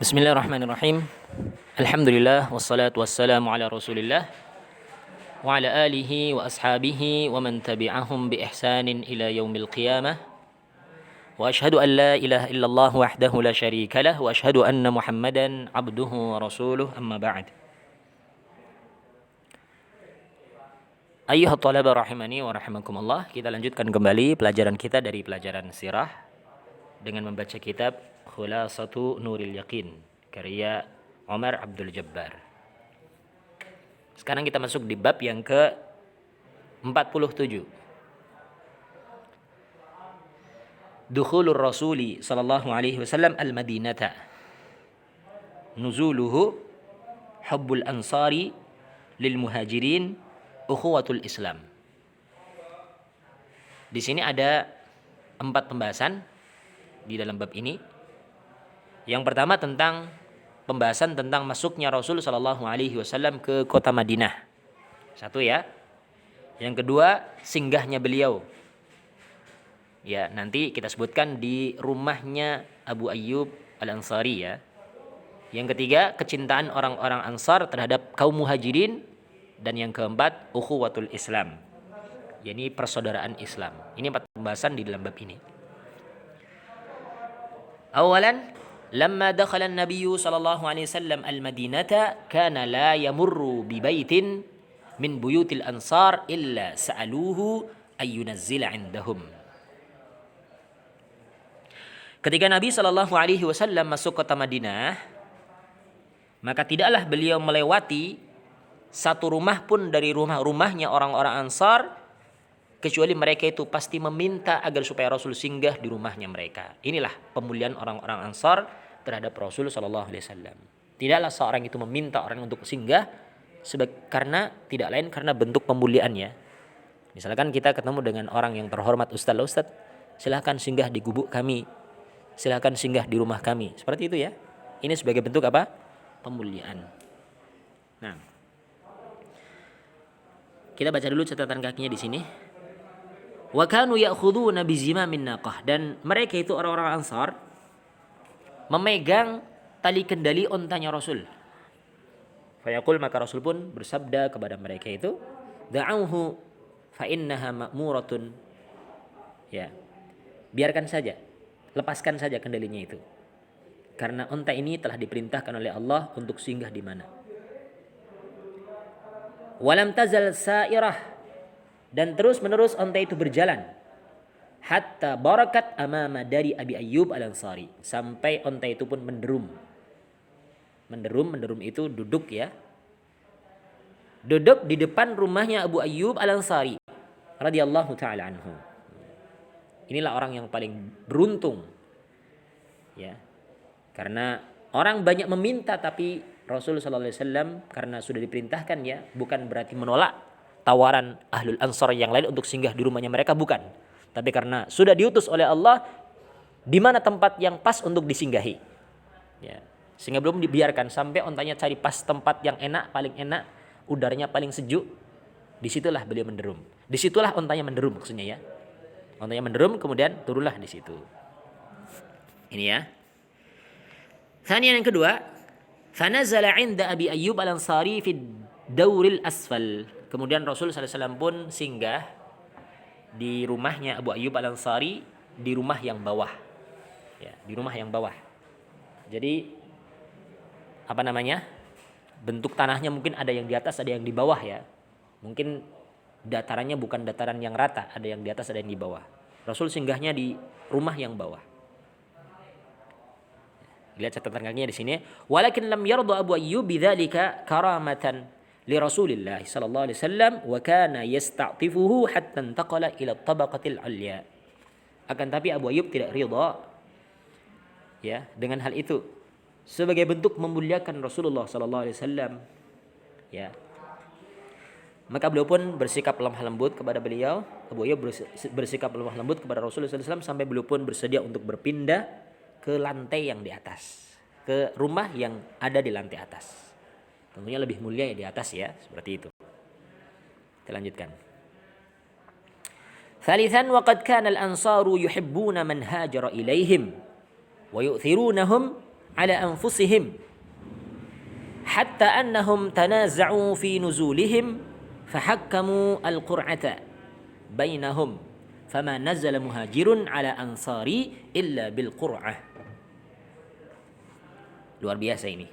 Bismillahirrahmanirrahim. Alhamdulillah wassalatu wassalamu ala Rasulillah wa ala alihi wa ashabihi wa man tabi'ahum bi ihsanin ila yaumil qiyamah. Wa ashhadu an la ilaha illallah wahdahu la syarika lah wa ashhadu anna Muhammadan abduhu wa rasuluh, amma ba'd. Ayyuhat talaba rahimani wa rahimakumullah. Kita lanjutkan kembali pelajaran kita dari pelajaran sirah dengan membaca kitab Khulasatu Nuril Yaqin karya Umar Abdul Jabbar. Sekarang kita masuk di bab yang ke-47. Dukhulur Rasuli sallallahu alaihi wasallam al-Madinata. Nuzuluhu hubbul ansari lil muhajirin ukhuwatul Islam. Di sini ada 4 pembahasan di dalam bab ini. Yang pertama tentang pembahasan tentang masuknya Rasul sallallahu alaihi wasallam ke kota Madinah. Satu ya. Yang kedua, singgahnya beliau. Ya, nanti kita sebutkan di rumahnya Abu Ayyub Al-Ansari ya. Yang ketiga, kecintaan orang-orang Ansar terhadap kaum Muhajirin, dan yang keempat, ukhuwatul Islam. yakni persaudaraan Islam. Ini 4 pembahasan di dalam bab ini. Awalan, lamma dakhala an-nabiy sallallahu alaihi wasallam al-Madinata kana la yamurru bi baitin min buyutil ansar illa sa'aluhu ayyunazzila 'indahum. Ketika Nabi sallallahu alaihi wasallam masuk kota Madinah, maka tidaklah beliau melewati satu rumah pun dari rumah-rumahnya orang-orang Ansar kecuali mereka itu pasti meminta agar supaya Rasul singgah di rumahnya mereka. Inilah pemuliaan orang-orang Ansar terhadap Rasul sallallahu alaihi wasallam. Tidaklah seorang itu meminta orang untuk singgah karena tidak lain karena bentuk pemuliaannya. Misalkan kita ketemu dengan orang yang terhormat, Ustaz, silahkan singgah di gubuk kami, silahkan singgah di rumah kami. Seperti itu ya. Ini sebagai bentuk apa? Pemuliaan. Nah, kita baca dulu catatan kakinya di sini. Wa kanu ya'khuduna bi zimamin naqah, dan mereka itu orang-orang Ansar memegang tali kendali ontanya Rasul. Fayaqul, maka Rasul pun bersabda kepada mereka itu, da'uhu fa innaha ma'muratun. Ya. Biarkan saja, lepaskan saja kendalinya itu. Karena onta ini telah diperintahkan oleh Allah untuk singgah di mana. Walam tazal sa'irah, dan terus-menerus onta itu berjalan. Hatta barakat amama dari Abi Ayyub Al-Ansari, sampai onta itu pun menderum. Menderum itu duduk ya. Duduk di depan rumahnya Abu Ayyub Al-Ansari radhiyallahu taala anhu. Inilah orang yang paling beruntung. Ya. Karena orang banyak meminta, tapi Rasul sallallahu alaihi wasallam karena sudah diperintahkan ya, bukan berarti menolak tawaran ahlul Ansar yang lain untuk singgah di rumahnya mereka, bukan. Tapi karena sudah diutus oleh Allah di mana tempat yang pas untuk disinggahi. Ya. Sehingga belum dibiarkan sampai ontanya cari pas tempat yang enak, paling enak, udaranya paling sejuk. Disitulah beliau menderum. Disitulah ontanya menderum maksudnya ya. Ontanya menderum kemudian turunlah di situ. Ini ya. Thaniyan yang kedua, fanazala 'inda Abi Ayyub Al-Ansari fi dauril asfal. Kemudian Rasul sallallahu alaihi wasallam pun singgah di rumahnya Abu Ayyub Al-Ansari di rumah yang bawah. Ya, di rumah yang bawah. Jadi apa namanya? Bentuk tanahnya mungkin ada yang di atas, ada yang di bawah ya. Mungkin datarannya bukan dataran yang rata, ada yang di atas, ada yang di bawah. Rasul singgahnya di rumah yang bawah. Lihat catatan kakinya di sini. Walakin lam yarda Abu Ayyub bidzalika karamatan li Rasulillah sallallahu alaihi wasallam wa kana yasta'tifuhu hatta intaqala ila tabaqatil 'ulya. Akan tapi Abu Ayyub tidak ridha ya dengan hal itu sebagai bentuk memuliakan Rasulullah sallallahu alaihi wasallam ya. Maka beliau pun bersikap lemah lembut kepada beliau. Abu Ayyub bersikap lemah lembut kepada Rasulullah sallallahu alaihi wasallam sampai beliau pun bersedia untuk berpindah ke lantai yang di atas, ke rumah yang ada di lantai atas. Tentunya lebih mulia ya di atas ya, seperti itu. Kita lanjutkan. Thalithan, waqad kana al-ansaru yuhibbuna man hajara ilaihim wa yu'thirunahum ala anfusihim hatta annahum tanaza'u fi nuzulihim fahakkamu al-qur'ata bainahum fama nazala muhajirun ala ansari illa bil qur'ah. Luar biasa ini.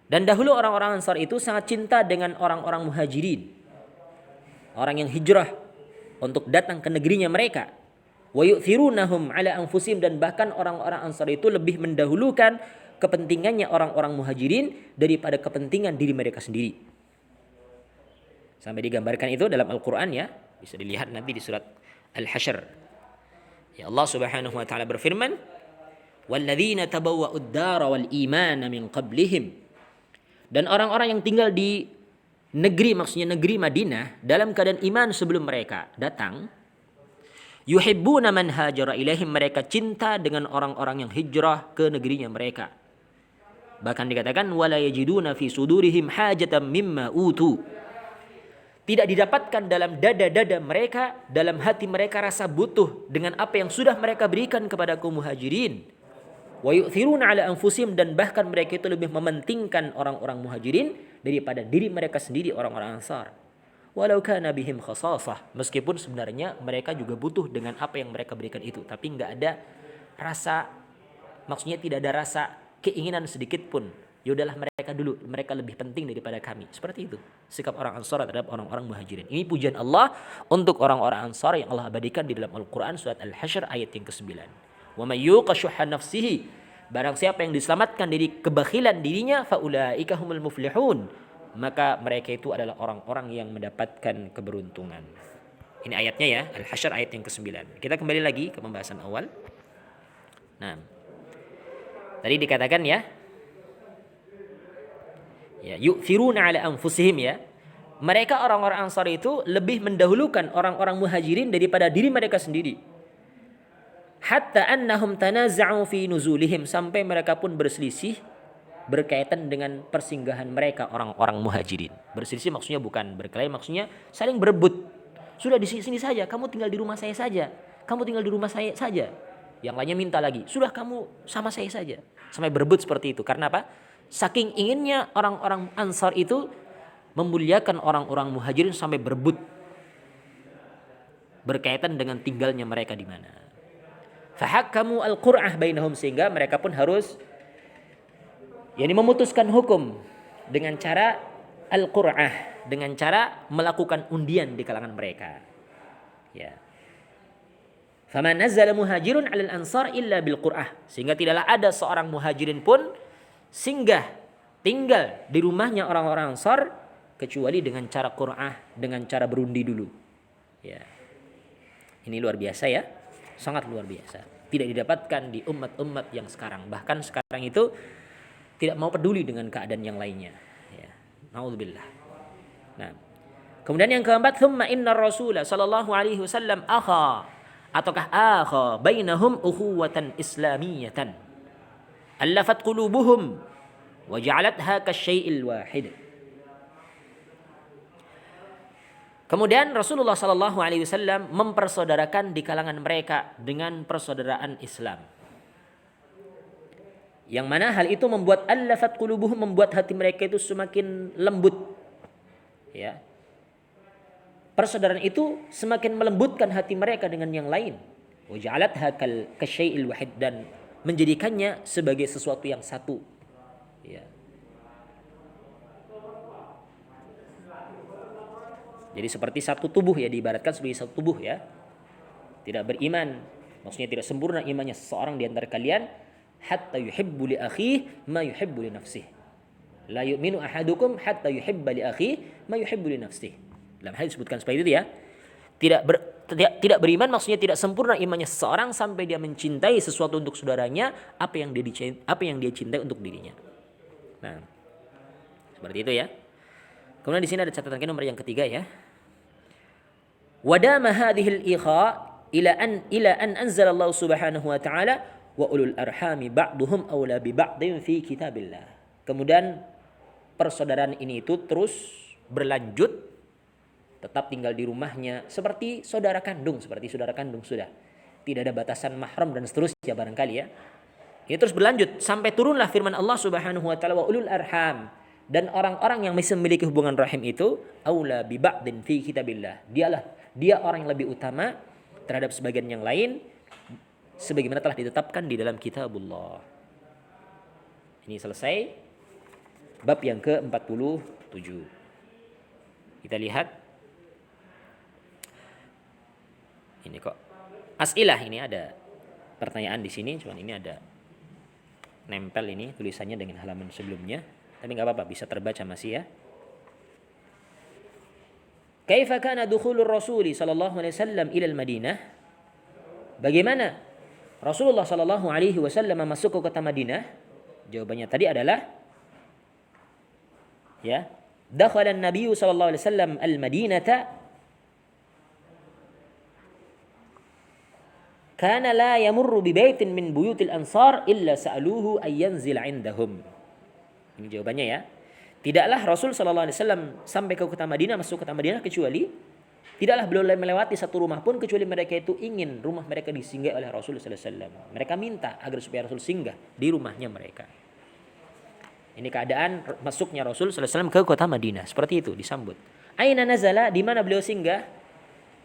Dan dahulu orang-orang Ansar itu sangat cinta dengan orang-orang muhajirin, orang yang hijrah untuk datang ke negerinya mereka. Wa yu'thirunahum ala anfusihim, dan bahkan orang-orang Ansar itu lebih mendahulukan kepentingannya orang-orang muhajirin daripada kepentingan diri mereka sendiri. Sampai digambarkan itu dalam Al-Quran ya, bisa dilihat nanti di surat Al-Hasyr. Ya, Allah Subhanahu wa taala berfirman, "Walladzina tabawwa'ud dara wal imana min qablihim." Dan orang-orang yang tinggal di negeri, maksudnya negeri Madinah, dalam keadaan iman sebelum mereka datang, yuhibbuna man hajara ilaihim, mereka cinta dengan orang-orang yang hijrah ke negerinya mereka. Bahkan dikatakan wala yajiduna fi sudurihim hajatan mimma utu. Tidak didapatkan dalam dada-dada mereka, dalam hati mereka rasa butuh dengan apa yang sudah mereka berikan kepada kaum muhajirin. Wa yu'thiruna ala anfusihim, dan bahkan mereka itu lebih mementingkan orang-orang muhajirin daripada diri mereka sendiri, orang-orang Ansar. Walau kana bihim khasasah, meskipun sebenarnya mereka juga butuh dengan apa yang mereka berikan itu, tapi enggak ada rasa, maksudnya tidak ada rasa keinginan sedikit pun. Ya udahlah mereka dulu, mereka lebih penting daripada kami. Seperti itu sikap orang Ansar terhadap orang-orang muhajirin. Ini pujian Allah untuk orang-orang Ansar yang Allah abadikan di dalam Al-Quran surat Al-Hasyr ayat yang ke-9. Wa may yuqa syuhha nafsihi, barang siapa yang diselamatkan dari kebakhilan dirinya, faulaika humul muflihun, maka mereka itu adalah orang-orang yang mendapatkan keberuntungan. Ini ayatnya ya, Al-Hasyr ayat yang ke-9. Kita kembali lagi ke pembahasan awal. Nah, tadi dikatakan ya, yu'thiruna ala anfusihim ya. Mereka orang-orang Ansar itu lebih mendahulukan orang-orang muhajirin daripada diri mereka sendiri. Hatta annahum tanaza'u fi nuzulihim, sampai mereka pun berselisih berkaitan dengan persinggahan mereka orang-orang muhajirin. Berselisih maksudnya bukan berkelahi, maksudnya saling berebut. Sudah di sini saja, kamu tinggal di rumah saya saja. Kamu tinggal di rumah saya saja. Yang lainnya minta lagi, sudah kamu sama saya saja. Sampai berebut seperti itu. Karena apa? Saking inginnya orang-orang Ansar itu memuliakan orang-orang muhajirin sampai berebut berkaitan dengan tinggalnya mereka di mana. Fahakkamu al-qur'ah bainahum, sehingga mereka pun harus memutuskan hukum dengan cara al-qur'ah, dengan cara melakukan undian di kalangan mereka. Ya. Faman nazala muhajirun 'alal ansar illa bil qur'ah, sehingga tidaklah ada seorang muhajirin pun singgah tinggal di rumahnya orang-orang Ansar kecuali dengan cara qur'ah, dengan cara berundi dulu. Ya. Ini luar biasa ya. Sangat luar biasa. Tidak didapatkan di umat-umat yang sekarang. Bahkan sekarang itu tidak mau peduli dengan keadaan yang lainnya. Ya. Nauzubillah. Nah, kemudian yang keempat, thumma inna Rasulullah sallallahu alaihi wasallam akha bainahum ukhuwatan islamiyatan allafat qulubuhum wa ja'alatha kasyai'il wahid. Kemudian Rasulullah sallallahu alaihi wasallam mempersaudarakan di kalangan mereka dengan persaudaraan Islam. Yang mana hal itu membuat allafat qulubuhum, membuat hati mereka itu semakin lembut. Ya. Persaudaraan itu semakin melembutkan hati mereka dengan yang lain. Wa ja'alatha kasyai'il wahid, dan menjadikannya sebagai sesuatu yang satu. Ya. Jadi seperti satu tubuh ya, diibaratkan sebagai satu tubuh ya. Tidak beriman, maksudnya tidak sempurna imannya seseorang di antara kalian hatta yuhibbu li akhihi ma yuhibbu li nafsihi. La yu'minu ahadukum hatta yuhibba li akhihi ma yuhibbu li nafsihi. Dalam hadis disebutkan seperti itu ya. Tidak beriman maksudnya tidak sempurna imannya seseorang sampai dia mencintai sesuatu untuk saudaranya apa yang dia cintai untuk dirinya. Nah, seperti itu ya. Kemudian di sini ada catatan nomor yang ketiga ya. Wadama hadhil ikha ila an anzala Allah Subhanahu wa taala wa ulul arhami ba'duhum aula bi ba'din fi kitabillah. Kemudian persaudaraan ini itu terus berlanjut, tetap tinggal di rumahnya seperti saudara kandung sudah. Tidak ada batasan mahram dan seterusnya barangkali ya. Ini terus berlanjut sampai turunlah firman Allah Subhanahu wa taala wa ulul arham, dan orang-orang yang masih memiliki hubungan rahim itu aula bi ba'din fi kitabillah. Dia orang yang lebih utama terhadap sebagian yang lain sebagaimana telah ditetapkan di dalam kitabullah. Ini selesai bab yang ke-47. Kita lihat ini kok as'ilah, ini ada pertanyaan di sini, cuman ini ada nempel ini tulisannya dengan halaman sebelumnya, tapi nggak apa-apa, bisa terbaca masih ya. Kaifa kana dukhulur Rasuli sallallahu alaihi wasallam ila al-Madinah? Bagaimana Rasulullah sallallahu alaihi wasallam masuk ke kota Madinah? Jawabannya tadi adalah ya, dakhala an-nabiy sallallahu alaihi wasallam al-Madinata kana la yamurru bi baitin min buyutil ansar illa sa'aluhu ay yanzil 'indahum. Ini jawabannya ya. Tidaklah Rasul sallallahu alaihi wasallam sampai ke kota Madinah, masuk kota Madinah, kecuali tidaklah beliau melewati satu rumah pun kecuali mereka itu ingin rumah mereka disinggahi oleh Rasul sallallahu alaihi wasallam. Mereka minta agar supaya Rasul singgah di rumahnya mereka. Ini keadaan masuknya Rasul sallallahu alaihi wasallam ke kota Madinah. Seperti itu disambut. Aina nazala, di mana beliau singgah?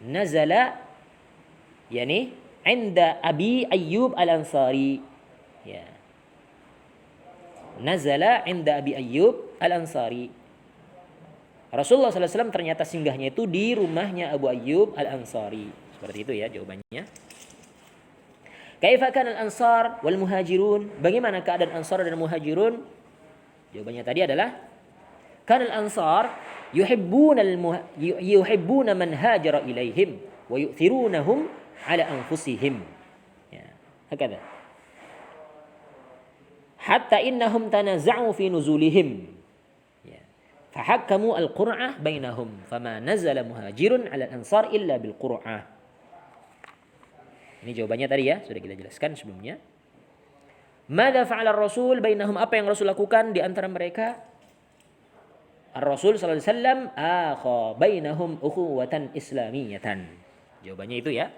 Nazala yakni inda Abi Ayyub Al-Ansari. Ya. Nazala inda Abi Ayyub Al-Ansari. Rasulullah sallallahu alaihi wasallam ternyata singgahnya itu di rumahnya Abu Ayyub Al-Ansari. Seperti itu ya jawabannya. Kaifa kana al-ansar wal muhajirun? Bagaimana keadaan Ansar dan Muhajirun? Jawabannya tadi adalah kana al-ansar yuhibbuna man hajara ilaihim wa yu'thirunahum ala anfusihim. Ya, hakada. Hatta innahum tanaza'u fi nuzulihim. Ya. Fahakkamu al-qur'ah bainahum fama nazala muhajirun ala al-ansar illa bil qur'ah. Ini jawabannya tadi ya, sudah kita jelaskan sebelumnya. Madza fa'ala ar-rasul bainahum, apa yang Rasul lakukan di antara mereka? Ar-Rasul sallallahu alaihi wasallam akha bainahum ukhuwatan islamiyatan. Jawabannya itu ya.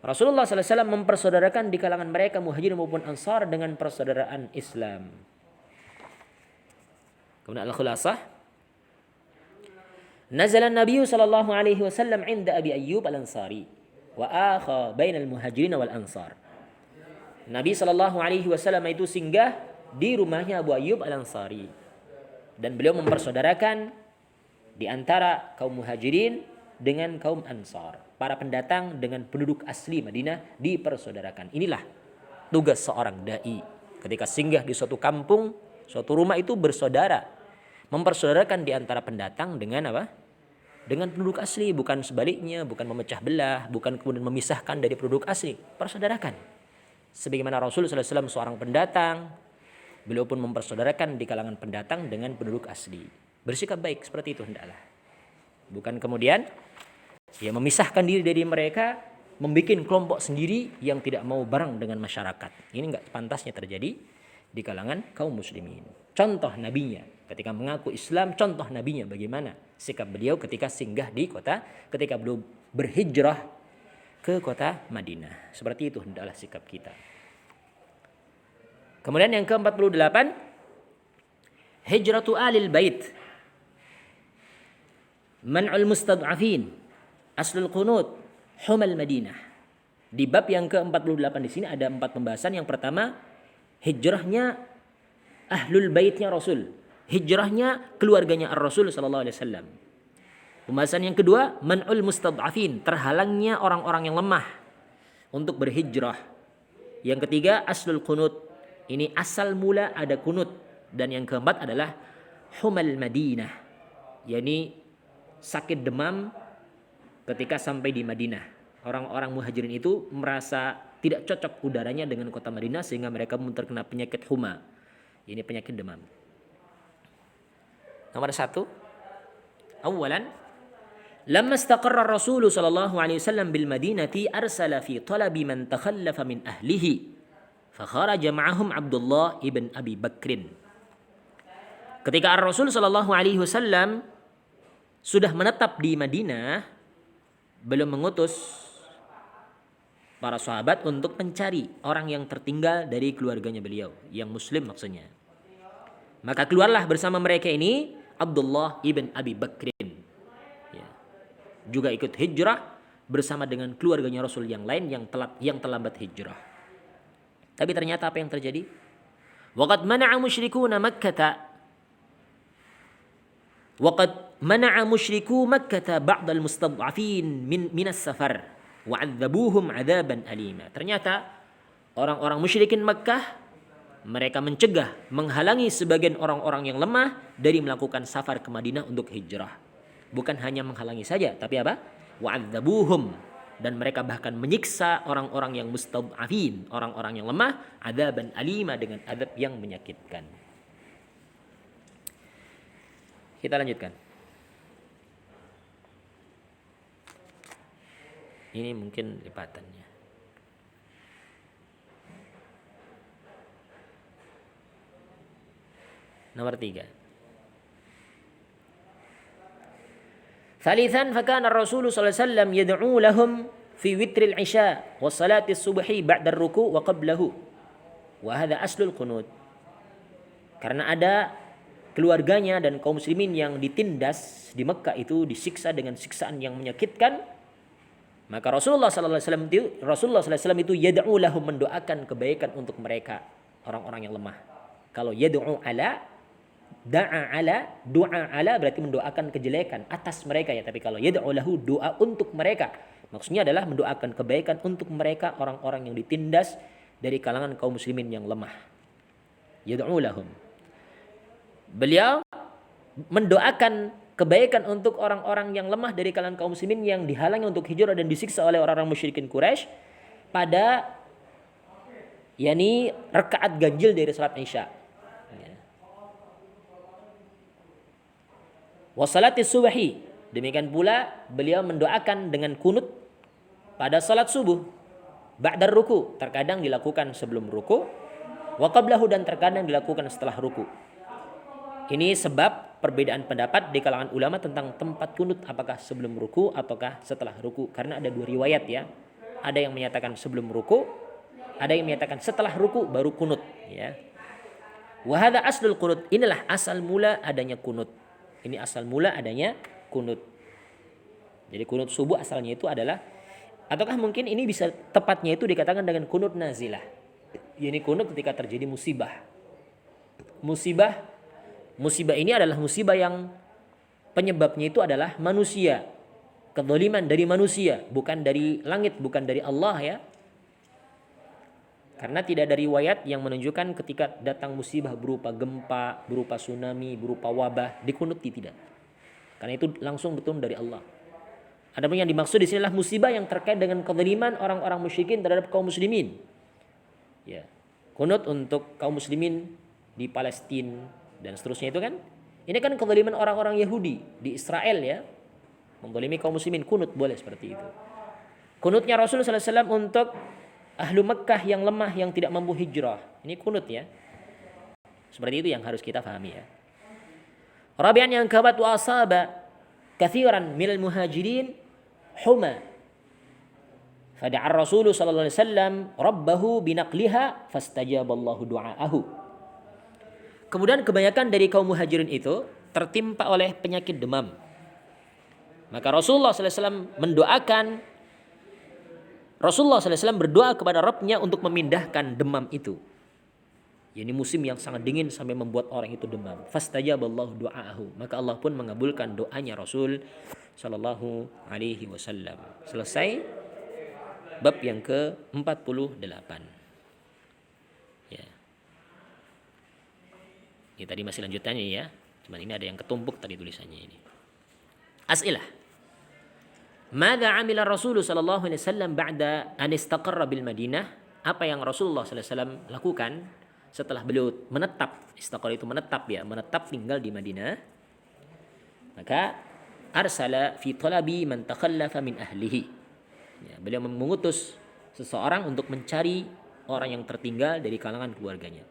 Rasulullah sallallahu alaihi wasallam mempersaudarakan di kalangan mereka Muhajirin maupun Ansar dengan persaudaraan Islam. Kemudian al-khulasah, nazala an-nabiy sallallahu alaihi wasallam 'inda Abi Ayyub Al-Ansari wa akha bainal Muhajirin wal Ansar. Nabi sallallahu alaihi wasallam itu singgah di rumahnya Abu Ayyub Al-Ansari dan beliau mempersaudarakan di antara kaum Muhajirin dengan kaum Ansar. Para pendatang dengan penduduk asli Madinah dipersaudarakan. Inilah tugas seorang dai. Ketika singgah di suatu kampung, suatu rumah itu bersaudara. Mempersaudarakan di antara pendatang dengan apa? Dengan penduduk asli, bukan sebaliknya, bukan memecah belah, bukan kemudian memisahkan dari penduduk asli. Persaudarakan. Sebagaimana Rasul sallallahu alaihi wasallam seorang pendatang, beliau pun mempersaudarakan di kalangan pendatang dengan penduduk asli. Bersikap baik seperti itu hendaklah. Bukan kemudian ya memisahkan diri dari mereka, membuat kelompok sendiri yang tidak mau bareng dengan masyarakat. Ini enggak pantasnya terjadi di kalangan kaum muslimin. Contoh nabinya ketika mengaku Islam, contoh nabinya bagaimana sikap beliau ketika singgah di kota, ketika beliau berhijrah ke kota Madinah. Seperti itu hendaklah sikap kita. Kemudian yang ke-48, hijratu alil bait. Man'ul mustad'afin. Aslul qunut, humal Madinah. Di bab yang ke-48 di sini ada 4 pembahasan. Yang pertama, hijrahnya ahlul baitnya Rasul. Hijrahnya keluarganya Ar-Rasul sallallahu alaihi wasallam. Pembahasan yang kedua, man'ul mustad'afin, terhalangnya orang-orang yang lemah untuk berhijrah. Yang ketiga, aslul qunut. Ini asal mula ada kunut. Dan yang keempat adalah humal Madinah. yakni sakit demam ketika sampai di Madinah. Orang-orang Muhajirin itu merasa tidak cocok udaranya dengan kota Madinah sehingga mereka pun terkena penyakit huma. Ini penyakit demam. Nomor 1. Awalan, lamma istaqarra Rasul sallallahu alaihi wasallam bil Madinati arsala fi talabi man takhallafa min ahlihi. Fa kharaja ma'ahum Abdullah ibn Abi Bakrin. Ketika Rasul sallallahu alaihi wasallam sudah menetap di Madinah, belum mengutus para sahabat untuk mencari orang yang tertinggal dari keluarganya beliau, yang muslim maksudnya. Maka keluarlah bersama mereka ini Abdullah ibn Abi Bakrin. Ya. Juga ikut hijrah bersama dengan keluarganya Rasul yang lain yang terlambat hijrah. Tapi ternyata apa yang terjadi? Waqad mana'a musyrikuna Makkah Waqad mana'a musyriku Makkah ba'd al-mustad'afin min as-safar wa'adzabuhum 'adzaban alima. Ternyata orang-orang musyrikin Makkah mereka mencegah, menghalangi sebagian orang-orang yang lemah dari melakukan safar ke Madinah untuk hijrah. Bukan hanya menghalangi saja, tapi apa? Wa'adzabuhum, dan mereka bahkan menyiksa orang-orang yang mustad'afin, orang-orang yang lemah, adzaban alima, dengan azab yang menyakitkan. Kita lanjutkan. Ini mungkin lipatannya. Nomor 3. Thalithan fakana Rasul sallallahu alaihi wasallam yad'u lahum fi witr al-isha wa salat as-subhi ba'da ar-ruku' wa qablahu. Wa hadha aslul qunut. Karena ada keluarganya dan kaum muslimin yang ditindas di Mekah itu, disiksa dengan siksaan yang menyakitkan, maka Rasulullah sallallahu alaihi wasallam itu yad'u lahum, mendoakan kebaikan untuk mereka, orang-orang yang lemah. Kalau yad'u ala, da'a ala, doa ala berarti mendoakan kejelekan atas mereka ya. Tapi kalau yad'u lahu, doa untuk mereka, maksudnya adalah mendoakan kebaikan untuk mereka, orang-orang yang ditindas dari kalangan kaum muslimin yang lemah. Yad'u lahum. Beliau mendoakan kebaikan untuk orang-orang yang lemah dari kalangan kaum muslimin yang dihalangi untuk hijrah dan disiksa oleh orang-orang musyrikin Quraisy pada rakaat ganjil dari salat Isya. Wa salatis subhi, demikian pula beliau mendoakan dengan kunut pada salat subuh. Ba'dar ruku, terkadang dilakukan sebelum ruku, wa qablahu, dan terkadang dilakukan setelah ruku. Ini sebab perbedaan pendapat di kalangan ulama tentang tempat kunut, apakah sebelum ruku ataukah setelah ruku, karena ada dua riwayat ya. Ada yang menyatakan sebelum ruku, ada yang menyatakan setelah ruku baru kunut ya. Wa hadza aslul qunut, inilah asal mula adanya kunut. Ini asal mula adanya kunut. Jadi kunut subuh asalnya itu adalah, ataukah mungkin ini bisa tepatnya itu dikatakan dengan kunut nazilah. Ini kunut ketika terjadi musibah. Musibah ini adalah musibah yang penyebabnya itu adalah manusia. Kezaliman dari manusia, bukan dari langit, bukan dari Allah ya. Karena tidak ada riwayat yang menunjukkan ketika datang musibah berupa gempa, berupa tsunami, berupa wabah, dikunuti, tidak. Karena itu langsung betul dari Allah. Adapun yang dimaksud di sini adalah musibah yang terkait dengan kezaliman orang-orang musyrikin terhadap kaum muslimin. Ya. Kunut untuk kaum muslimin di Palestina dan seterusnya itu kan. Ini kan kezaliman orang-orang Yahudi di Israel ya. Menzalimi kaum muslimin, kunut boleh seperti itu. Kunutnya Rasulullah sallallahu alaihi wasallam untuk ahlu Mekah yang lemah, yang tidak mampu hijrah. Ini kunut ya. Seperti itu yang harus kita pahami ya. Rabi'an yang keempat, wa asaba katsiran minal muhajirin huma. Fada'a Rasulullah sallallahu alaihi wasallam rabbahu binaqliha fastajaballahu du'aahu. Kemudian kebanyakan dari kaum muhajirin itu tertimpa oleh penyakit demam. Maka Rasulullah sallallahu alaihi wasallam mendoakan, Rasulullah SAW berdoa kepada Rabbnya untuk memindahkan demam itu. Ini musim yang sangat dingin sampai membuat orang itu demam. Fastajaballahu du'aahu. Maka Allah pun mengabulkan doanya Rasul sallallahu alaihi wasallam. Selesai bab yang ke-48. Ya. Ini tadi masih lanjutannya ya. Cuman ini ada yang ketumpuk tadi tulisannya ini. As'ilah. Mada amila Rasulullah sallallahu alaihi wasallam ba'da an istaqarra bil Madinah? Apa yang Rasulullah sallallahu alaihi wasallam lakukan setelah beliau menetap? Istaqarra itu menetap ya, menetap tinggal di Madinah. Maka arsala fi talabi man takhallafa min ahlihi. Ya, beliau mengutus seseorang untuk mencari orang yang tertinggal dari kalangan keluarganya.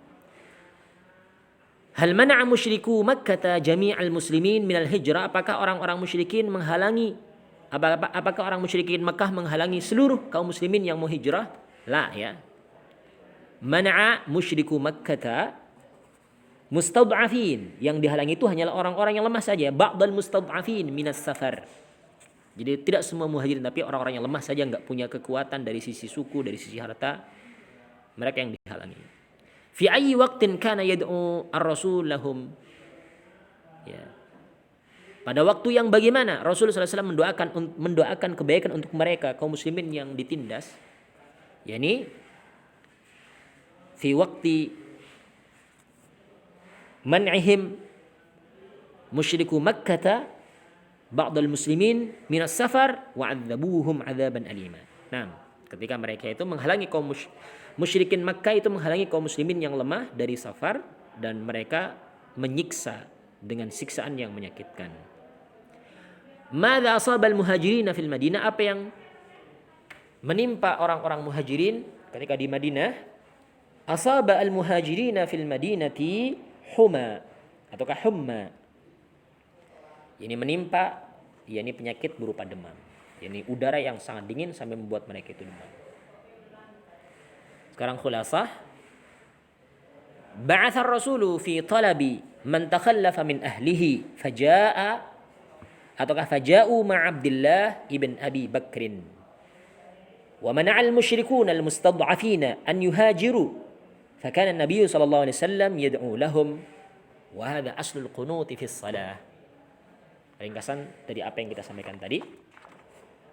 Hal mana'a musyriku Makkah jami'al muslimin minal hijrah? Apakah orang-orang musyrikin menghalangi Apakah orang musyrikin Makkah menghalangi seluruh kaum muslimin yang mau hijrah? La, ya. Mana'a musyriku Makkah mustad'afin. Yang dihalangi itu hanyalah orang-orang yang lemah saja. Ba'dal mustad'afin minas safar. Jadi tidak semua muhajirin, tapi orang-orang yang lemah saja, nggak punya kekuatan dari sisi suku, dari sisi harta, mereka yang dihalangi. Fi ayyi waqtin kana yad'u ar-rasul lahum. Ya. Pada waktu yang bagaimana Rasulullah SAW mendoakan kebaikan untuk mereka kaum muslimin yang ditindas, yakni fi waqti man'ihim musyriku Makkah ba'dal muslimin minas safar wa 'adzabuhum 'adzaban alima. Nah, ketika mereka itu menghalangi kaum musyrikin Makkah itu menghalangi kaum muslimin yang lemah dari safar, dan mereka menyiksa dengan siksaan yang menyakitkan. Madza asabal muhajirin fil Madinah, apa yang menimpa orang-orang muhajirin ketika di Madinah? Asaba al muhajirin fil madinati huma ataukah humma. Ini menimpa, yakni penyakit berupa demam. Yakni udara yang sangat dingin sampai membuat mereka itu demam. Sekarang khulasah. Ba'atha ar-rasulu fi talabi man takhallafa min ahlihi faja'a ataukah faja'u ma'abdillah ibn Abi Bakrin wa mana'al musyrikuna al-mustad'afina an yuhajiru fakana an-nabiy sallallahu alaihi wasallam yad'u lahum wa hadha aslul qunuti fi shalah. Ringkasan dari apa yang kita sampaikan tadi,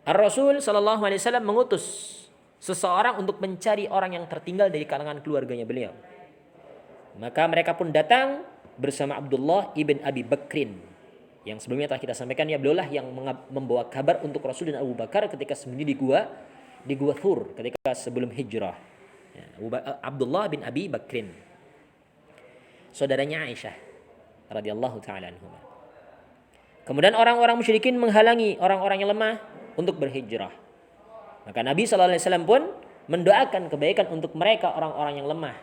Ar-Rasul sallallahu alaihi wasallam mengutus seseorang untuk mencari orang yang tertinggal dari kalangan keluarganya beliau. Maka mereka pun datang bersama Abdullah ibn Abi Bakrin, yang sebelumnya telah kita sampaikan, ya beliaulah yang membawa kabar untuk Rasul dan Abu Bakar ketika sembunyi di gua Thur ketika sebelum hijrah. Ya, Abdullah bin Abi Bakrin, saudaranya Aisyah radhiyallahu taala anhuma. Kemudian orang-orang musyrikin menghalangi orang-orang yang lemah untuk berhijrah. Maka Nabi sallallahu alaihi wasallam pun mendoakan kebaikan untuk mereka, orang-orang yang lemah,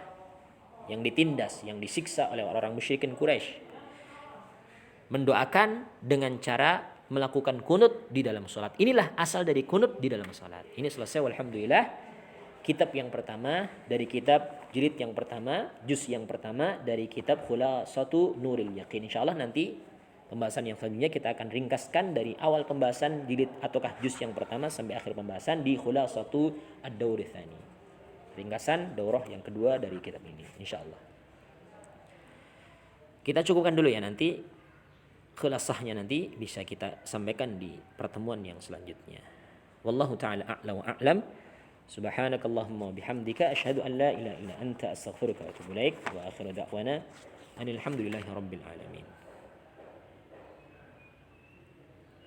yang ditindas, yang disiksa oleh orang-orang musyrikin Quraisy. Mendoakan dengan cara melakukan kunut di dalam salat. Inilah asal dari kunut di dalam salat. Ini selesai walhamdulillah kitab yang pertama dari kitab jilid yang pertama, juz yang pertama dari kitab Khulasatu Nuril Yaqin. Insyaallah nanti pembahasan yang selanjutnya kita akan ringkaskan dari awal pembahasan jilid ataukah juz yang pertama sampai akhir pembahasan di Khulasatu Ad-Dauri Tsani. Ringkasan daurah yang kedua dari kitab ini insyaallah. Kita cukupkan dulu ya, nanti khulasahnya nanti bisa kita sampaikan di pertemuan yang selanjutnya. Wallahu taala a'la wa a'lam. Subhanakallahumma wa bihamdika asyhadu an la ilaha illa anta astaghfiruka wa atubu ilaik wa akhiru da'wana alhamdulillahi rabbil alamin.